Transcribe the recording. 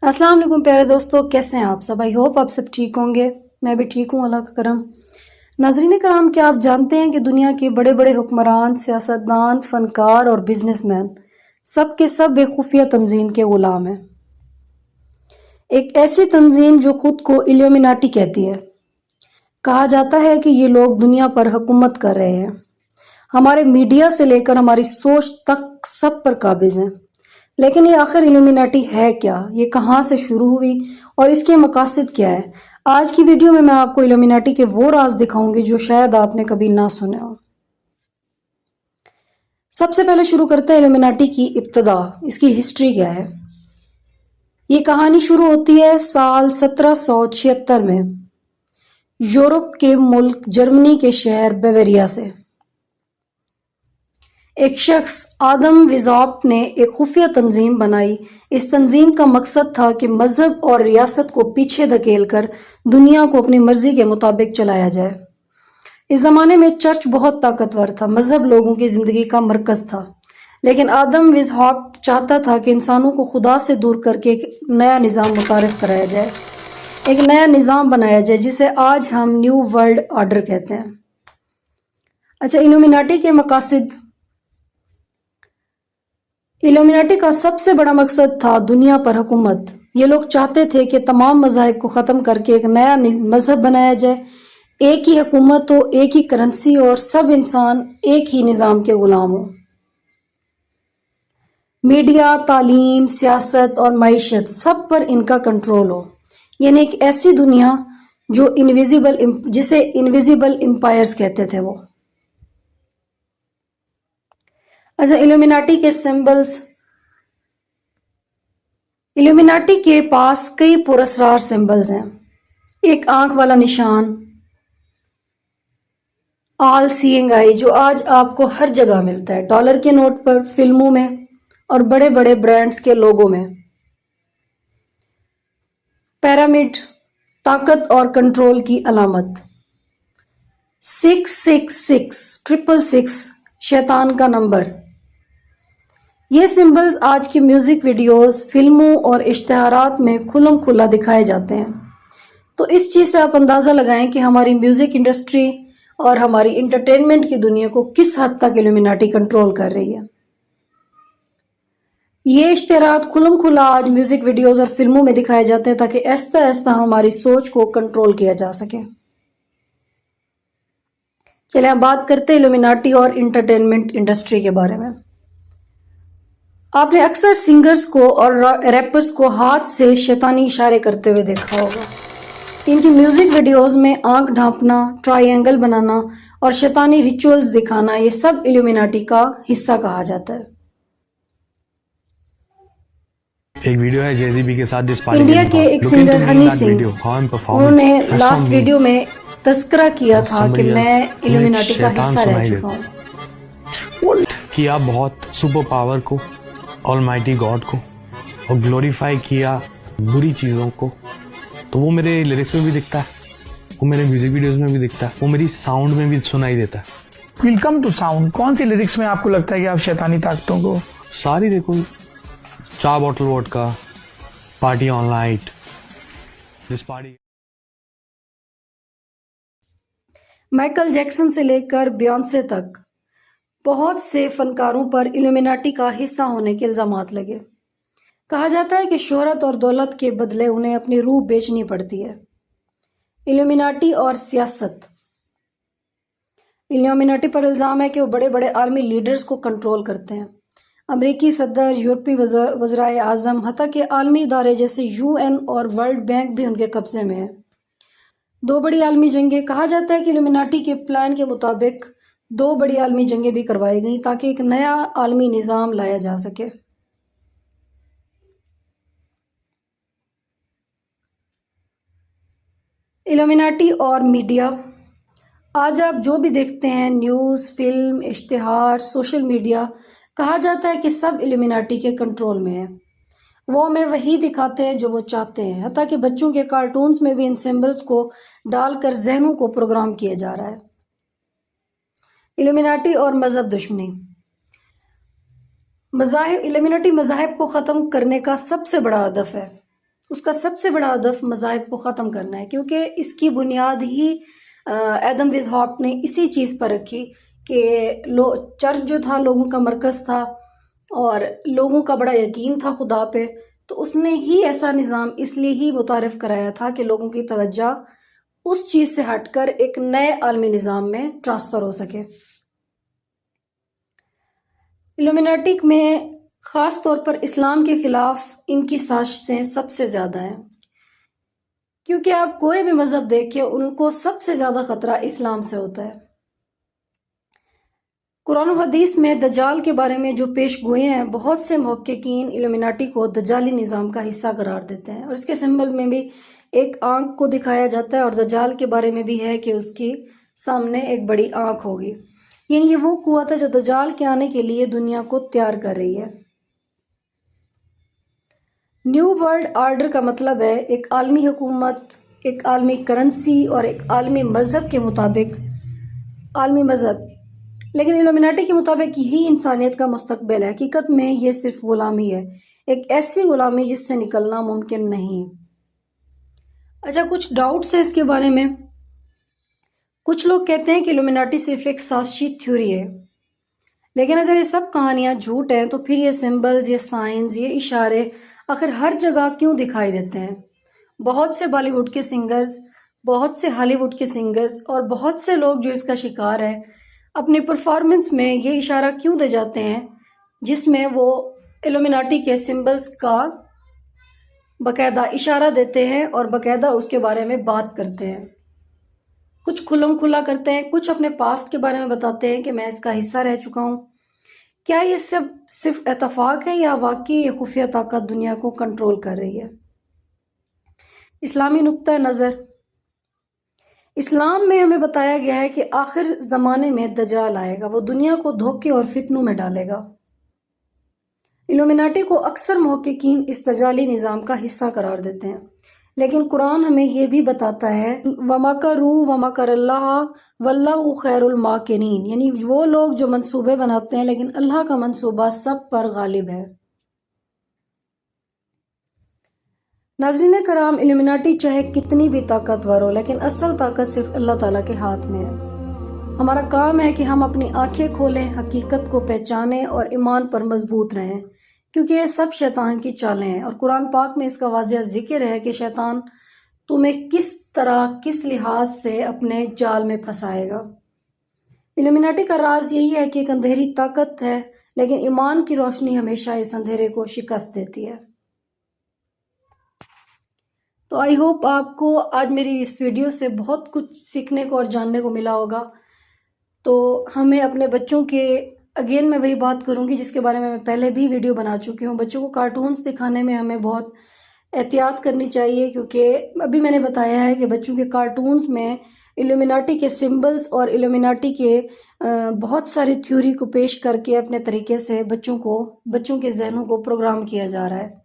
السلام علیکم پیارے دوستو، کیسے ہیں آپ سب؟ آئی ہوپ آپ سب ٹھیک ہوں گے۔ میں بھی ٹھیک ہوں، اللہ کا کرم۔ ناظرین کرام، کیا آپ جانتے ہیں کہ دنیا کے بڑے بڑے حکمران، سیاستدان، فنکار اور بزنس مین سب کے سب ایک خفیہ تنظیم کے غلام ہیں۔ ایک ایسی تنظیم جو خود کو ایلومیناٹی کہتی ہے۔ کہا جاتا ہے کہ یہ لوگ دنیا پر حکومت کر رہے ہیں، ہمارے میڈیا سے لے کر ہماری سوچ تک سب پر قابض ہیں۔ لیکن یہ آخر ایلومیناٹی ہے کیا؟ یہ کہاں سے شروع ہوئی اور اس کے مقاصد کیا ہے؟ آج کی ویڈیو میں آپ کو ایلومیناٹی کے وہ راز دکھاؤں گی جو شاید آپ نے کبھی نہ سنے ہوں۔ سب سے پہلے شروع کرتے ہیں ایلومیناٹی کی ابتدا، اس کی ہسٹری کیا ہے۔ یہ کہانی شروع ہوتی ہے سال 1776 میں یورپ کے ملک جرمنی کے شہر بیویریا سے۔ ایک شخص آدم ویزاپٹ نے ایک خفیہ تنظیم بنائی۔ اس تنظیم کا مقصد تھا کہ مذہب اور ریاست کو پیچھے دھکیل کر دنیا کو اپنی مرضی کے مطابق چلایا جائے۔ اس زمانے میں چرچ بہت طاقتور تھا، مذہب لوگوں کی زندگی کا مرکز تھا، لیکن آدم ویزاپٹ چاہتا تھا کہ انسانوں کو خدا سے دور کر کے ایک نیا نظام متعارف کرایا جائے، ایک نیا نظام بنایا جائے جسے آج ہم نیو ورلڈ آرڈر کہتے ہیں۔ اچھا، ایلومیناٹی کے مقاصد۔ ایلومیناٹی کا سب سے بڑا مقصد تھا دنیا پر حکومت۔ یہ لوگ چاہتے تھے کہ تمام مذاہب کو ختم کر کے ایک نیا مذہب بنایا جائے، ایک ہی حکومت ہو، ایک ہی کرنسی اور سب انسان ایک ہی نظام کے غلام ہوں۔ میڈیا، تعلیم، سیاست اور معیشت سب پر ان کا کنٹرول ہو، یعنی ایک ایسی دنیا جو جسے انویزیبل امپائرز کہتے تھے وہ۔ اچھا، ایلومیناٹی کے سمبلز۔ ایلومیناٹی کے پاس کئی پراسرار سمبلز ہیں۔ ایک آنکھ والا نشان، آل سینگ آئی، جو آج آپ کو ہر جگہ ملتا ہے، ڈالر کے نوٹ پر، فلموں میں اور بڑے بڑے برانڈز کے لوگوں میں۔ پیرامڈ، طاقت اور کنٹرول کی علامت۔ 666 شیطان کا نمبر۔ یہ سمبلز آج کی میوزک ویڈیوز، فلموں اور اشتہارات میں کھلم کھلا دکھائے جاتے ہیں۔ تو اس چیز سے آپ اندازہ لگائیں کہ ہماری میوزک انڈسٹری اور ہماری انٹرٹینمنٹ کی دنیا کو کس حد تک ایلومیناٹی کنٹرول کر رہی ہے۔ یہ اشتہارات کھلم کھلا آج میوزک ویڈیوز اور فلموں میں دکھائے جاتے ہیں تاکہ آہستہ آہستہ ہماری سوچ کو کنٹرول کیا جا سکے۔ چلیں اب بات کرتے ہیں ایلومیناٹی اور انٹرٹینمنٹ انڈسٹری کے بارے میں۔ آپ نے اکثر سنگرز کو اور ریپرز کو ہاتھ سے شیطانی اشارے کرتے ہوئے دیکھا ہوگا۔ ان کی میوزک ویڈیوز میں آنکھ ڈھانپنا، ٹرائی اینگل بنانا اور شیطانی ریچولز دکھانا، یہ سب ایلومیناٹی کا حصہ کہا جاتا ہے۔ ایک ویڈیو ہے جے زی بی کے ساتھ جس پارٹی انڈیا کے ایک سنگر ہنی سنگھ، انہوں نے لاسٹ ویڈیو میں تذکرہ کیا تھا کہ میں ایلومیناٹی کا حصہ رہ چکا ہوں۔ کیا بہت سپر پاور کو، آلمائٹی گاڈ کو، اور گلوریفائی کیا بری چیزوں کو، تو وہ میرے لیرکس میں بھی دکھتا ہے، وہ میرے میوزک ویڈیوز میں بھی دکھتا ہے، وہ میری ساؤنڈ میں بھی سنائی دیتا ہے۔ ویلکم ٹو ساؤنڈ، کون سی لیرکس میں آپ کو لگتا ہے کہ آپ شیطانی طاقتوں کو؟ ساری دیکھو، 4 bottle vodka, party on light, this party. Michael Jackson سے لے کر بیونسے تک بہت سے فنکاروں پر ایلومیناٹی کا حصہ ہونے کے الزامات لگے۔ کہا جاتا ہے کہ شہرت اور دولت کے بدلے انہیں اپنی روح بیچنی پڑتی ہے۔ ایلومیناٹی اور سیاست۔ ایلومیناٹی پر الزام ہے کہ وہ بڑے بڑے عالمی لیڈرز کو کنٹرول کرتے ہیں۔ امریکی صدر، یورپی وزرائے اعظم، حتیٰ کہ عالمی ادارے جیسے UN اور ورلڈ بینک بھی ان کے قبضے میں ہیں۔ 2 بڑی عالمی جنگیں۔ کہا جاتا ہے کہ ایلومیناٹی کے پلان کے مطابق 2 بڑی عالمی جنگیں بھی کروائی گئیں تاکہ ایک نیا عالمی نظام لایا جا سکے۔ ایلومیناٹی اور میڈیا۔ آج آپ جو بھی دیکھتے ہیں، نیوز، فلم، اشتہار، سوشل میڈیا، کہا جاتا ہے کہ سب ایلومیناٹی کے کنٹرول میں ہے۔ وہ ہمیں وہی دکھاتے ہیں جو وہ چاہتے ہیں، حتیٰ کہ بچوں کے کارٹونز میں بھی ان سمبلز کو ڈال کر ذہنوں کو پروگرام کیا جا رہا ہے۔ ایلومیناٹی اور مذہب دشمنی۔ ایلومیناٹی مذاہب کو ختم کرنے کا سب سے بڑا ہدف ہے۔ اس کا سب سے بڑا ہدف مذاہب کو ختم کرنا ہے، کیونکہ اس کی بنیاد ہی ایڈم ویزہارٹ نے اسی چیز پر رکھی کہ چرچ جو تھا لوگوں کا مرکز تھا اور لوگوں کا بڑا یقین تھا خدا پہ، تو اس نے ہی ایسا نظام اس لیے ہی متعارف کرایا تھا کہ لوگوں کی توجہ اس چیز سے ہٹ کر ایک نئے عالمی نظام میں ٹرانسفر ہو سکے۔ الومناٹی میں خاص طور پر اسلام کے خلاف ان کی سازشیں سب سے زیادہ ہیں، کیونکہ آپ کوئی بھی مذہب دیکھیں ان کو سب سے زیادہ خطرہ اسلام سے ہوتا ہے۔ قرآن و حدیث میں دجال کے بارے میں جو پیش گوئے ہیں، بہت سے محققین الومناٹی کو دجالی نظام کا حصہ قرار دیتے ہیں، اور اس کے سمبل میں بھی ایک آنکھ کو دکھایا جاتا ہے، اور دجال کے بارے میں بھی ہے کہ اس کی سامنے ایک بڑی آنکھ ہوگی، یعنی یہ وہ قوت ہے جو دجال کے آنے کے لیے دنیا کو تیار کر رہی ہے۔ نیو ورلڈ آرڈر کا مطلب ہے ایک عالمی حکومت، ایک عالمی کرنسی اور ایک عالمی مذہب کے مطابق عالمی مذہب، لیکن الومناٹی کے مطابق یہی انسانیت کا مستقبل ہے۔ حقیقت میں یہ صرف غلامی ہے، ایک ایسی غلامی جس سے نکلنا ممکن نہیں۔ اچھا، کچھ ڈاؤٹس ہیں اس کے بارے میں۔ کچھ لوگ کہتے ہیں کہ الومناٹی صرف ایک سازشی تھیوری ہے، لیکن اگر یہ سب کہانیاں جھوٹ ہیں تو پھر یہ سمبلز، یہ سائنز، یہ اشارے آخر ہر جگہ کیوں دکھائی دیتے ہیں؟ بہت سے بالی ووڈ کے سنگرز، بہت سے ہالی ووڈ کے سنگرز اور بہت سے لوگ جو اس کا شکار ہیں اپنی پرفارمنس میں یہ اشارہ کیوں دے جاتے ہیں جس میں وہ الومناٹی کے سمبلز کا باقاعدہ اشارہ دیتے ہیں اور باقاعدہ اس کے بارے میں بات کرتے ہیں، کچھ کھلم کھلا کرتے ہیں، کچھ اپنے پاسٹ کے بارے میں بتاتے ہیں کہ میں اس کا حصہ رہ چکا ہوں۔ کیا یہ سب صرف اتفاق ہے یا واقعی یہ خفیہ طاقت دنیا کو کنٹرول کر رہی ہے؟ اسلامی نقطہ نظر۔ اسلام میں ہمیں بتایا گیا ہے کہ آخر زمانے میں دجال آئے گا، وہ دنیا کو دھوکے اور فتنوں میں ڈالے گا۔ الومناٹی کو اکثر محققین اس دجالی نظام کا حصہ قرار دیتے ہیں، لیکن قرآن ہمیں یہ بھی بتاتا ہے وَمَكَرُوا وَمَكَرَ اللَّهُ وَاللَّهُ خَيْرُ الْمَاكِرِينَ، یعنی وہ لوگ جو منصوبے بناتے ہیں لیکن اللہ کا منصوبہ سب پر غالب ہے۔ ناظرین کرام، الومناٹی چاہے کتنی بھی طاقتور ہو، لیکن اصل طاقت صرف اللہ تعالیٰ کے ہاتھ میں ہے۔ ہمارا کام ہے کہ ہم اپنی آنکھیں کھولیں، حقیقت کو پہچانیں اور ایمان پر مضبوط رہیں، کیونکہ یہ سب شیطان کی چالیں ہیں، اور قرآن پاک میں اس کا واضح ذکر ہے کہ شیطان تمہیں کس طرح، کس لحاظ سے اپنے جال میں پھنسائے گا۔ الومناٹی کا راز یہی ہے کہ ایک اندھیری طاقت ہے، لیکن ایمان کی روشنی ہمیشہ اس اندھیرے کو شکست دیتی ہے۔ تو آئی ہوپ آپ کو آج میری اس ویڈیو سے بہت کچھ سیکھنے کو اور جاننے کو ملا ہوگا۔ تو ہمیں اپنے بچوں کے اگین میں وہی بات کروں گی جس کے بارے میں پہلے بھی ویڈیو بنا چکی ہوں، بچوں کو کارٹونز دکھانے میں ہمیں بہت احتیاط کرنی چاہیے، کیونکہ ابھی میں نے بتایا ہے کہ بچوں کے کارٹونز میں الومناٹی کے سمبلز اور الومناٹی کے بہت ساری تھیوری کو پیش کر کے اپنے طریقے سے بچوں کے ذہنوں کو پروگرام کیا جا رہا ہے۔